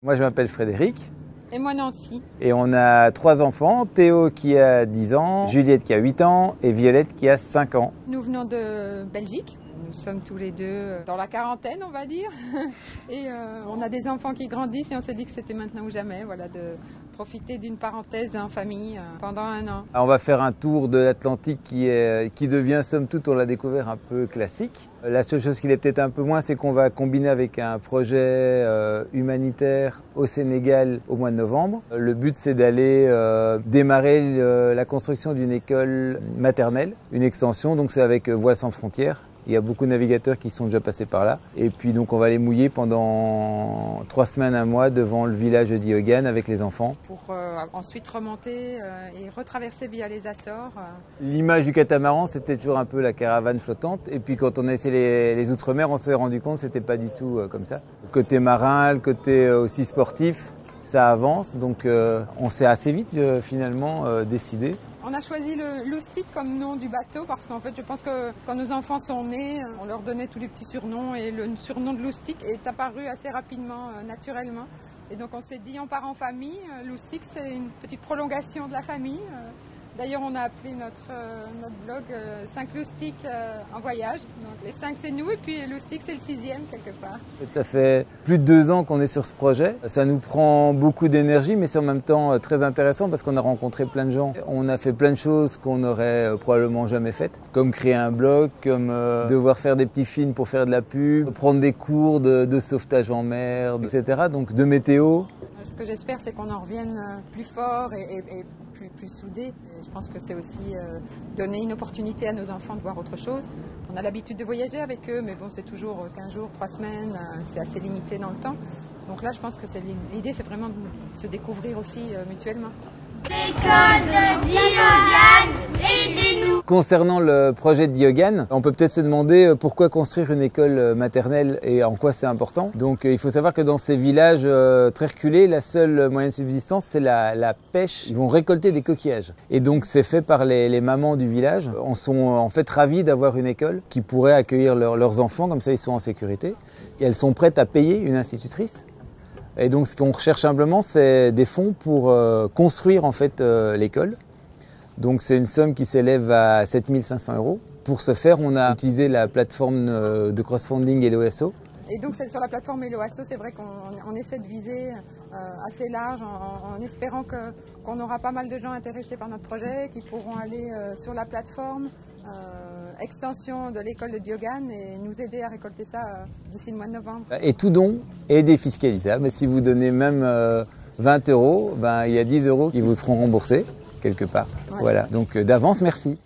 Moi, je m'appelle Frédéric. Et moi Nancy. Et on a 3 enfants, Théo qui a 10 ans, Juliette qui a 8 ans et Violette qui a 5 ans. Nous venons de Belgique. Nous sommes tous les deux dans la quarantaine, on va dire. Et on a des enfants qui grandissent et on s'est dit que c'était maintenant ou jamais, voilà, de profiter d'une parenthèse en famille pendant 1 an. On va faire un tour de l'Atlantique qui devient, somme toute, on l'a découvert, un peu classique. La seule chose qui l'est peut-être un peu moins, c'est qu'on va combiner avec un projet humanitaire au Sénégal au mois de novembre. Le but, c'est d'aller démarrer la construction d'une école maternelle, une extension, donc c'est avec Voile sans frontières. Il y a beaucoup de navigateurs qui sont déjà passés par là. Et puis donc on va les mouiller pendant 3 semaines, 1 mois devant le village de Diogan avec les enfants. Pour ensuite remonter et retraverser via les Açores. L'image du catamaran, c'était toujours un peu la caravane flottante. Et puis quand on a essayé les Outre-mer, on s'est rendu compte que c'était pas du tout comme ça. Le côté marin, le côté aussi sportif, ça avance. Donc on s'est assez vite finalement décidé. On a choisi le Loustic comme nom du bateau parce qu'en fait je pense que quand nos enfants sont nés, on leur donnait tous les petits surnoms et le surnom de Loustic est apparu assez rapidement, naturellement. Et donc on s'est dit on part en famille, Loustic c'est une petite prolongation de la famille. D'ailleurs on a appelé notre blog 5 Loustics en voyage. Donc les 5 c'est nous et puis Loustic c'est le 6e quelque part. Ça fait plus de 2 ans qu'on est sur ce projet. Ça nous prend beaucoup d'énergie mais c'est en même temps très intéressant parce qu'on a rencontré plein de gens. On a fait plein de choses qu'on n'aurait probablement jamais faites. Comme créer un blog, comme devoir faire des petits films pour faire de la pub, prendre des cours de sauvetage en mer, etc. Donc de météo. Ce que j'espère c'est qu'on en revienne plus fort et plus soudés. Je pense que c'est aussi donner une opportunité à nos enfants de voir autre chose. On a l'habitude de voyager avec eux, mais bon, c'est toujours 15 jours, 3 semaines, c'est assez limité dans le temps. Donc là, je pense que l'idée, c'est vraiment de se découvrir aussi mutuellement. L'école de Diogan, aidez-nous! Concernant le projet de Diogan, on peut peut-être se demander pourquoi construire une école maternelle et en quoi c'est important. Donc il faut savoir que dans ces villages très reculés, la seule moyen de subsistance c'est la pêche. Ils vont récolter des coquillages. Et donc c'est fait par les mamans du village. On sont en fait ravis d'avoir une école qui pourrait accueillir leurs enfants, comme ça ils sont en sécurité. Et elles sont prêtes à payer une institutrice. Et donc ce qu'on recherche simplement, c'est des fonds pour construire en fait l'école. Donc c'est une somme qui s'élève à 7 500 €. Pour ce faire, on a utilisé la plateforme de crowdfunding Helloasso. Et donc sur la plateforme Helloasso, c'est vrai qu'on essaie de viser assez large en espérant qu'on aura pas mal de gens intéressés par notre projet, qui pourront aller sur la plateforme extension de l'école de Diogan et nous aider à récolter ça d'ici le mois de novembre. Et tout don est défiscalisable. Mais si vous donnez même 20 €, ben, il y a 10 € qui vous seront remboursés quelque part. Ouais. Voilà. Donc d'avance, merci.